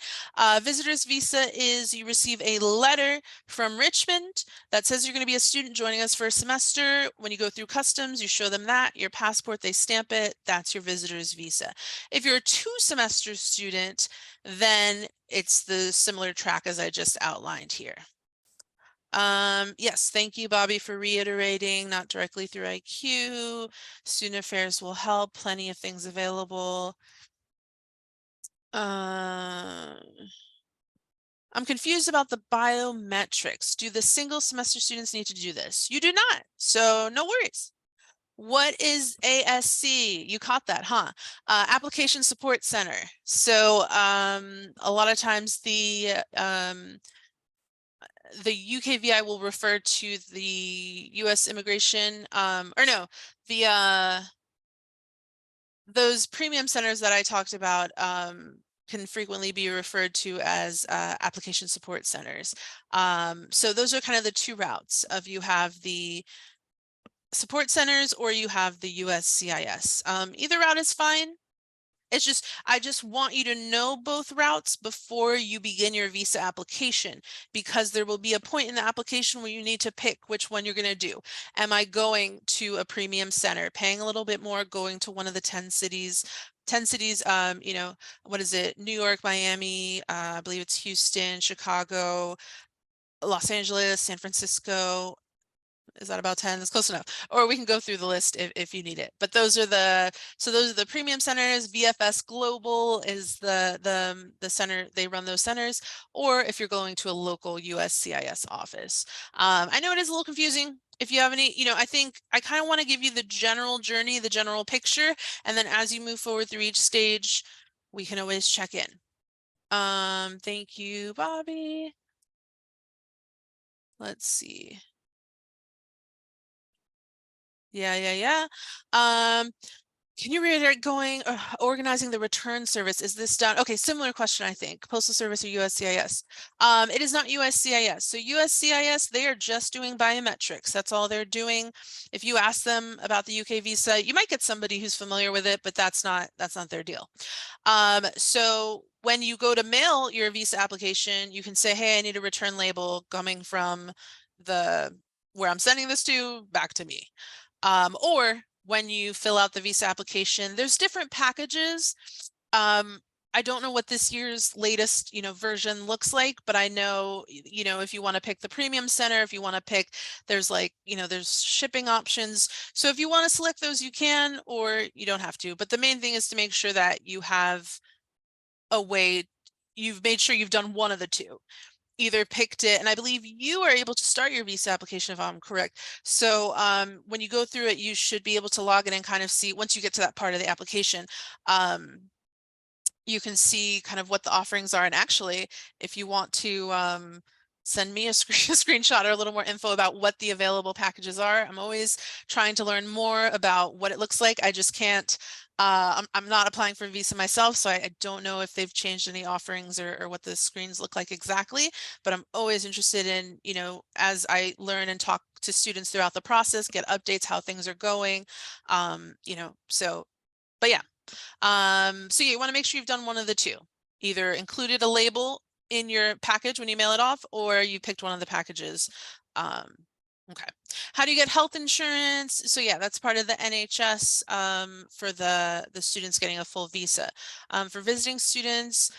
Visitor's visa is you receive a letter from Richmond that says you're going to be a student joining us for a semester. When you go through customs, you show them that, your passport, they stamp it, that's your visitor's visa. If you're a 2-semester student, then it's the similar track as I just outlined here. Yes, thank you, Bobby, for reiterating, not directly through IQ. Student affairs will help, plenty of things available. I'm confused about the biometrics. Do the single semester students need to do this? You do not, so no worries. What is ASC? You caught that, huh? Application Support Center. So a lot of times the UKVI will refer to the US immigration, or no, the those premium centers that I talked about can frequently be referred to as application support centers. So those are kind of the two routes of, you have the support centers or you have the USCIS. Either route is fine. It's just, I just want you to know both routes before you begin your visa application, because there will be a point in the application where you need to pick which one you're going to do. Am I going to a premium center, paying a little bit more, going to one of the 10 cities, what is it? New York, Miami, I believe it's Houston, Chicago, Los Angeles, San Francisco. Is that about 10? That's close enough. Or we can go through the list if you need it. But those are the premium centers. VFS Global is the center, they run those centers. Or if you're going to a local USCIS office. I know it is a little confusing. If you have any, I think I kind of want to give you the general journey, the general picture, and then as you move forward through each stage, we can always check in. Thank you, Bobby. Let's see. Yeah. Can you reiterate organizing the return service? Is this done? Okay, similar question, I think. Postal Service or USCIS? It is not USCIS. So USCIS, they are just doing biometrics. That's all they're doing. If you ask them about the UK visa, you might get somebody who's familiar with it, but that's not their deal. So when you go to mail your visa application, you can say, hey, I need a return label coming from where I'm sending this to back to me. Or when you fill out the visa application, there's different packages. I don't know what this year's latest, version looks like, but I know, if you want to pick the premium center, if you want to pick, there's there's shipping options. So if you want to select those, you can, or you don't have to. But the main thing is to make sure that you have a way, you've made sure you've done one of the two. Either picked it, and I believe you are able to start your visa application if I'm correct. So when you go through it, you should be able to log in and kind of see, once you get to that part of the application, you can see kind of what the offerings are. And actually, if you want to send me a screenshot or a little more info about what the available packages are. I'm always trying to learn more about what it looks like. I just can't, I'm not applying for a visa myself, so I don't know if they've changed any offerings or what the screens look like exactly, but I'm always interested in, you know, as I learn and talk to students throughout the process, get updates, how things are going, you know, so, but yeah. So you want to make sure you've done one of the two, either included a label in your package when you mail it off, or you picked one of the packages. Okay. How do you get health insurance? So yeah, that's part of the NHS for the students getting a full visa. For visiting students,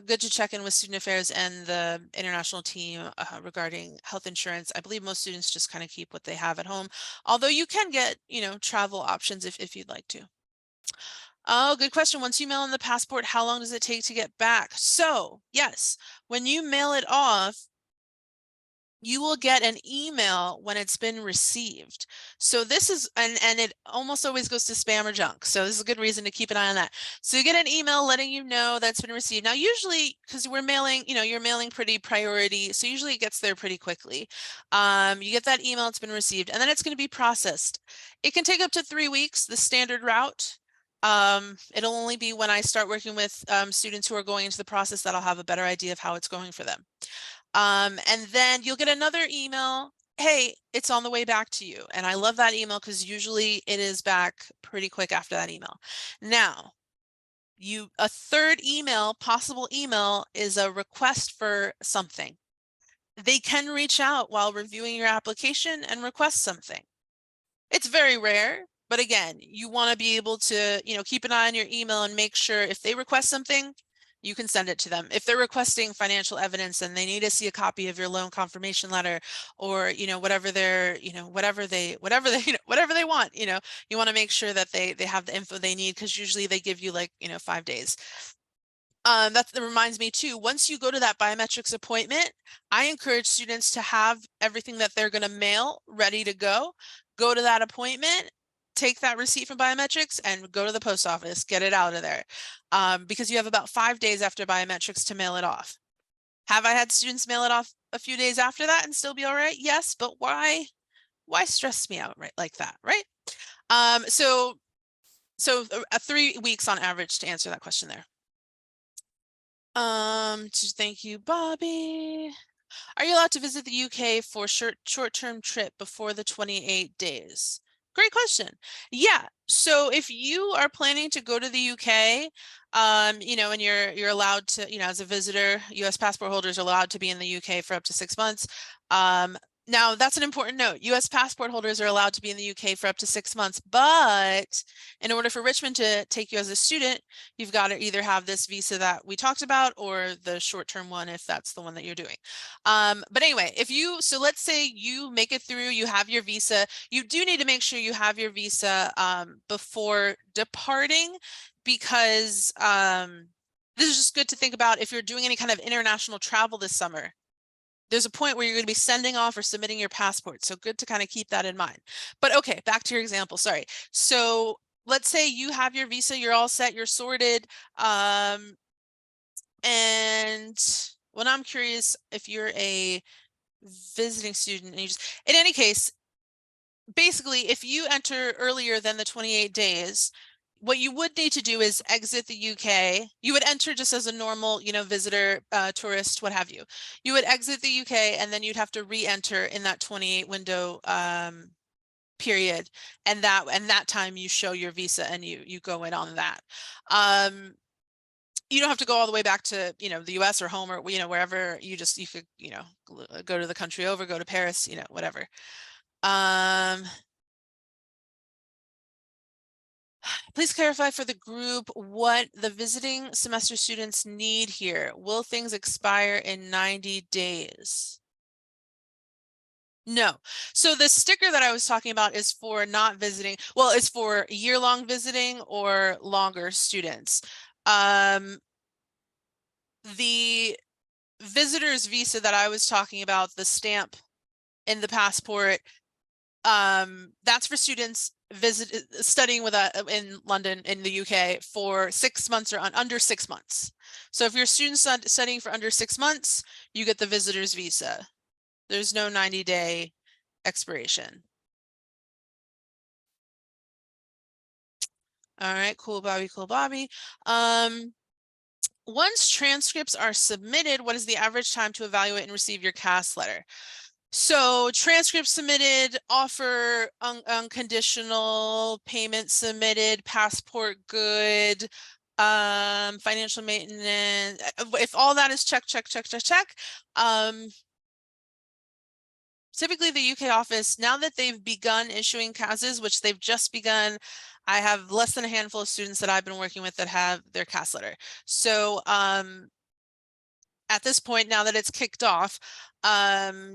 good to check in with student affairs and the international team regarding health insurance. I believe most students just kind of keep what they have at home, although you can get, you know, travel options if you'd like to. Oh, good question. Once you mail in the passport, how long does it take to get back? So, yes, when you mail it off, you will get an email when it's been received. So this is, and it almost always goes to spam or junk. So this is a good reason to keep an eye on that. So you get an email letting you know that's been received. Now, usually, because we're mailing, you know, you're mailing pretty priority, so usually it gets there pretty quickly. You get that email, it's been received, and then it's going to be processed. It can take up to 3 weeks, the standard route. It'll only be when I start working with students who are going into the process that I'll have a better idea of how it's going for them. And then you'll get another email. Hey, it's on the way back to you. And I love that email because usually it is back pretty quick after that email. Now, a third email, possible email, is a request for something. They can reach out while reviewing your application and request something. It's very rare, but again, you want to be able to, you know, keep an eye on your email and make sure if they request something, you can send it to them. If they're requesting financial evidence and they need to see a copy of your loan confirmation letter, or, you know, whatever they're, you know, whatever they, you know, whatever they want, you know, you want to make sure that they have the info they need, because usually they give you like, you know, 5 days. That reminds me too, once you go to that biometrics appointment, I encourage students to have everything that they're going to mail ready to go. Go to that appointment, take that receipt from biometrics and go to the post office, get it out of there. Because you have about 5 days after biometrics to mail it off. Have I had students mail it off a few days after that and still be all right? Yes, but why stress me out right like that, right? So 3 weeks on average to answer that question there. Thank you, Bobby. Are you allowed to visit the UK for short-term trip before the 28 days? Great question. Yeah. So if you are planning to go to the UK, you know, and you're allowed to, you know, as a visitor, US passport holders are allowed to be in the UK for up to 6 months. Now that's an important note. US passport holders are allowed to be in the UK for up to 6 months, but in order for Richmond to take you as a student, you've got to either have this visa that we talked about or the short-term one if that's the one that you're doing. But anyway, so let's say you make it through, you have your visa, you do need to make sure you have your visa before departing, because this is just good to think about if you're doing any kind of international travel this summer. There's a point where you're going to be sending off or submitting your passport. So good to kind of keep that in mind. But okay, back to your example. Sorry. So let's say you have your visa, you're all set, you're sorted. And well, I'm curious if you're a visiting student and you just, in any case, basically, if you enter earlier than the 28 days, what you would need to do is exit the UK. You would enter just as a normal, you know, visitor, tourist, what have you. You would exit the UK and then you'd have to re-enter in that 28 window period. And that time you show your visa and you go in on that. You don't have to go all the way back to, you know, the US or home or, you know, wherever. You could, you know, go to the country over, go to Paris, you know, whatever. Please clarify for the group what the visiting semester students need here. Will things expire in 90 days? No. So the sticker that I was talking about is for not visiting. Well, it's for year-long visiting or longer students. The visitor's visa that I was talking about, the stamp in the passport, That's for students studying with in London in the UK for 6 months or under 6 months. So if you're a student studying for under 6 months, you get the visitor's visa. There's no 90-day expiration. All right, cool, Bobby, cool, Bobby. Once transcripts are submitted, what is the average time to evaluate and receive your CAS letter? So transcripts submitted, offer unconditional, payment submitted, passport good, financial maintenance. If all that is check, typically the UK office, now that they've begun issuing CASs, which they've just begun, I have less than a handful of students that I've been working with that have their CAS letter. So at this point, now that it's kicked off,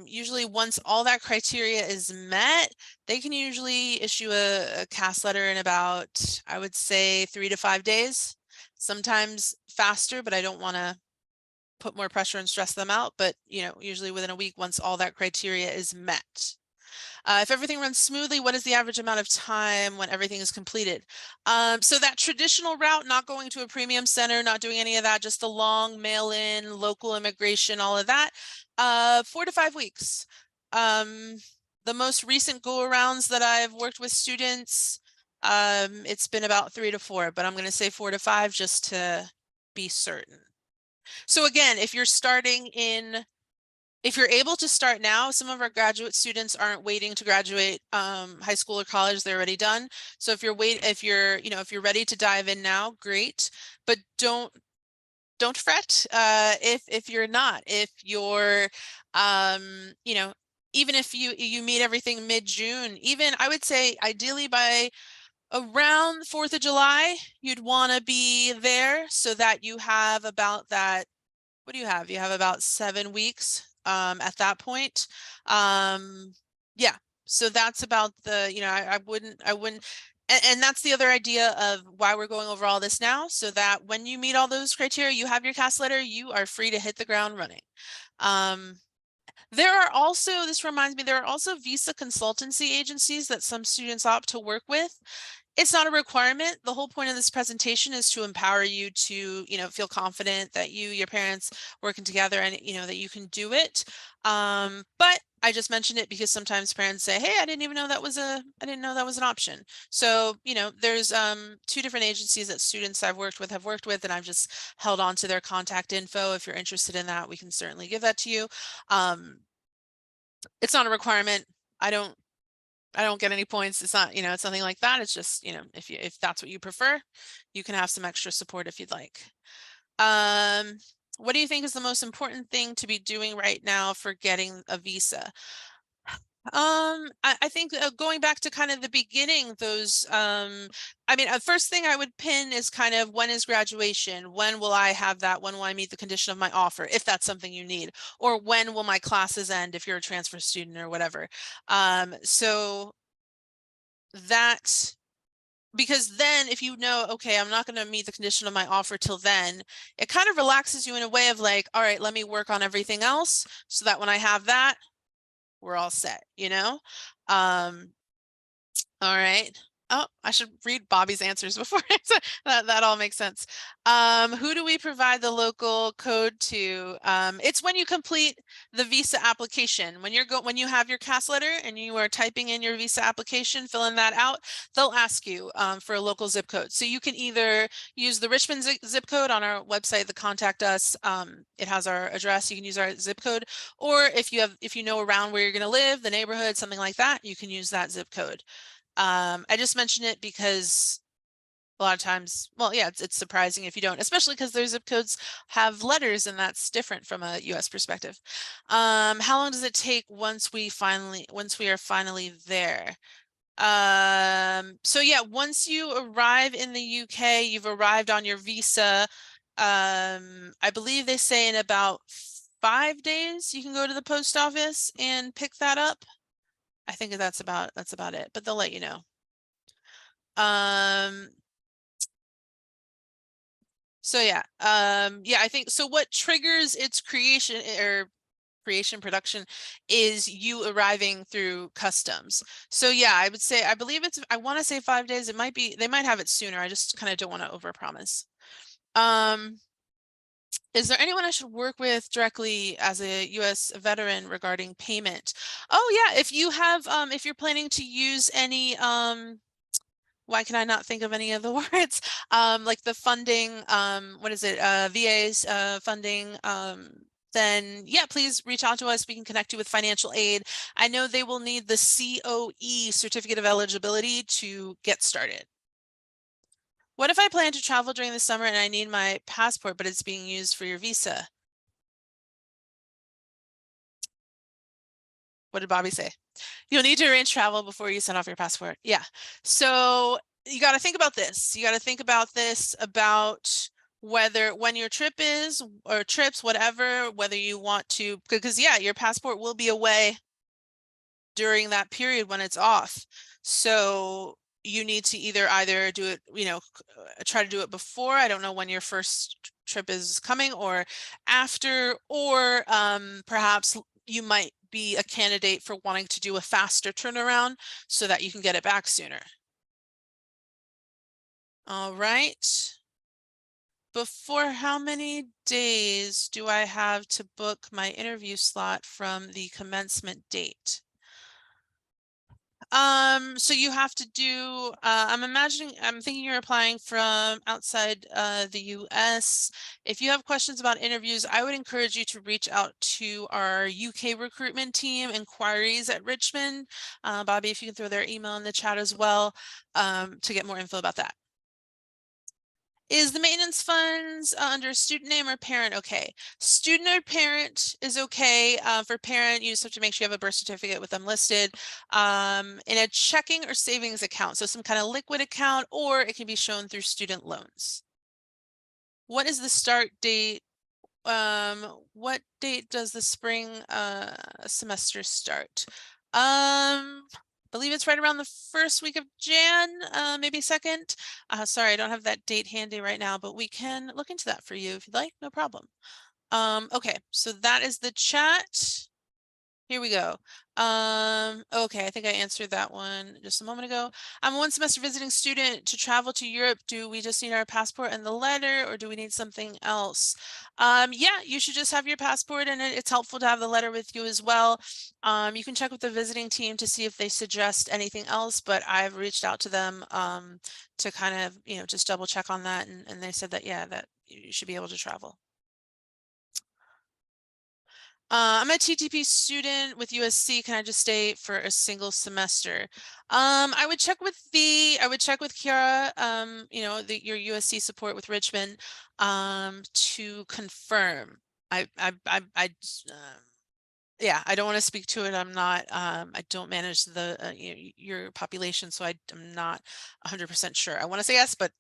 usually once all that criteria is met, they can usually issue a CAS letter in about, I would say, 3 to 5 days, sometimes faster, but I don't want to put more pressure and stress them out. But, you know, usually within a week, once all that criteria is met. If everything runs smoothly, what is the average amount of time when everything is completed? So that traditional route, not going to a premium center, not doing any of that, just a long mail-in, local immigration, all of that, 4 to 5 weeks. The most recent go-arounds that I've worked with students, it's been about 3 to 4, but I'm going to say 4 to 5 just to be certain. So again, if you're able to start now, some of our graduate students aren't waiting to graduate high school or college, they're already done. So if you're ready to dive in now, great, but don't fret if you're not. If you're even if you meet everything mid-June, even I would say ideally by around 4th of July, you'd want to be there so that you have about that. What do you have? You have about 7 weeks at that point. Yeah, so that's about the, I wouldn't, and that's the other idea of why we're going over all this now, so that when you meet all those criteria, you have your CAS letter, you are free to hit the ground running. There are also, this reminds me, there are also visa consultancy agencies that some students opt to work with. It's not a requirement. The whole point of this presentation is to empower you to, feel confident that your parents working together and, that you can do it. But I just mentioned it because sometimes parents say, hey, I didn't know that was an option. So, there's 2 different agencies that students I've worked with, and I've just held on to their contact info. If you're interested in that, we can certainly give that to you. It's not a requirement. I don't get any points. It's not, it's nothing like that. It's just, if that's what you prefer, you can have some extra support if you'd like. What do you think is the most important thing to be doing right now for getting a visa? I think going back to kind of the beginning, those, first thing I would pin is kind of when is graduation? When will I have that? When will I meet the condition of my offer? If that's something you need, or when will my classes end? If you're a transfer student or whatever. So that, because then if you know, okay, I'm not going to meet the condition of my offer till then, it kind of relaxes you in a way of like, all right, let me work on everything else so that when I have that, we're all set, all right. Oh, I should read Bobby's answers before that all makes sense. Who do we provide the local code to? It's when you complete the visa application. When you have your CAS letter and you are typing in your visa application, filling that out, they'll ask you for a local zip code. So you can either use the Richmond zip code on our website, the contact us. It has our address. You can use our zip code, or if you know around where you're going to live, the neighborhood, something like that, you can use that zip code. I just mention it because a lot of times, well, yeah, it's surprising if you don't, especially because their zip codes have letters and that's different from a US perspective. How long does it take once we are finally there? So yeah, once you arrive in the UK, you've arrived on your visa. I believe they say in about 5 days you can go to the post office and pick that up. I think that's about it, but they'll let you know. So yeah, I think so. What triggers its creation, or creation production is you arriving through customs. So yeah, I would say, I believe it's, I want to say 5 days. It might be, they might have it sooner. I just kind of don't want to overpromise. Is there anyone I should work with directly as a US veteran regarding payment? Oh yeah, if you have if you're planning to use any why can I not think of any of the words? Like the funding, what is it? VA's funding, then yeah, please reach out to us. We can connect you with financial aid. I know they will need the COE, Certificate of Eligibility, to get started. What if I plan to travel during the summer and I need my passport, but it's being used for your visa? What did Bobby say? You'll need to arrange travel before you send off your passport. Yeah. So you got to think about this. You got to think about this, about whether when your trip is, or trips, whatever, whether you want to, because yeah, your passport will be away during that period when it's off. So you need to either do it, try to do it before. I don't know when your first trip is coming, or after, or perhaps you might be a candidate for wanting to do a faster turnaround so that you can get it back sooner. All right. Before how many days do I have to book my interview slot from the commencement date? So you have to do, I'm thinking you're applying from outside the US. If you have questions about interviews, I would encourage you to reach out to our UK recruitment team, inquiries at Richmond. Bobby, if you can throw their email in the chat as well, to get more info about that. Is the maintenance funds under student name or parent okay? Student or parent is okay. For parent, you just have to make sure you have a birth certificate with them listed in a checking or savings account. So some kind of liquid account, or it can be shown through student loans. What is the start date? What date does the spring semester start? Believe it's right around the first week of Jan, maybe second. Sorry, I don't have that date handy right now, but we can look into that for you if you'd like, no problem. Okay, so that is the chat. Here we go. Okay, I think I answered that one just a moment ago. I'm a one semester visiting student to travel to Europe. Do we just need our passport and the letter, or do we need something else? Yeah, you should just have your passport, and it's helpful to have the letter with you as well. You can check with the visiting team to see if they suggest anything else, but I've reached out to them to kind of, just double check on that, and they said that, yeah, that you should be able to travel. I'm a TTP student with USC. Can I just stay for a single semester? I would check with Kiara, your USC support with Richmond, to confirm. Yeah, I don't want to speak to it. I'm not, I don't manage your population, so I'm not 100% sure. I want to say yes, but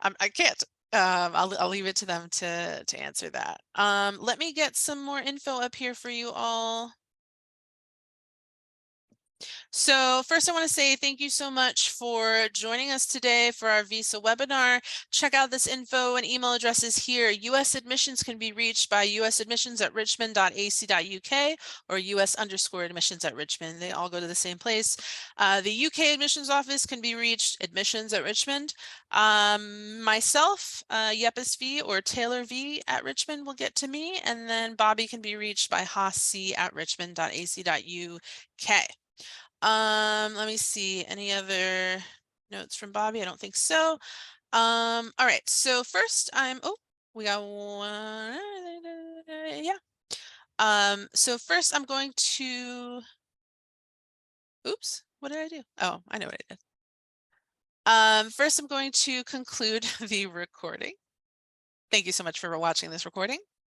I can't. I'll leave it to them to answer that. Let me get some more info up here for you all. So first I want to say thank you so much for joining us today for our visa webinar. Check out this info and email addresses here. US admissions can be reached by usadmissions@richmond.ac.uk or US_admissions@Richmond. They all go to the same place. The UK admissions office can be reached admissions@Richmond. Myself, Yepis V or Taylor V at Richmond will get to me, and then Bobby can be reached by haasc@richmond.ac.uk. Let me see, any other notes from Bobby? I don't think so. All right, so first we got one, yeah. So first I'm going to, oops, what did I do? Oh, I know what I did. First I'm going to conclude the recording. Thank you so much for watching this recording.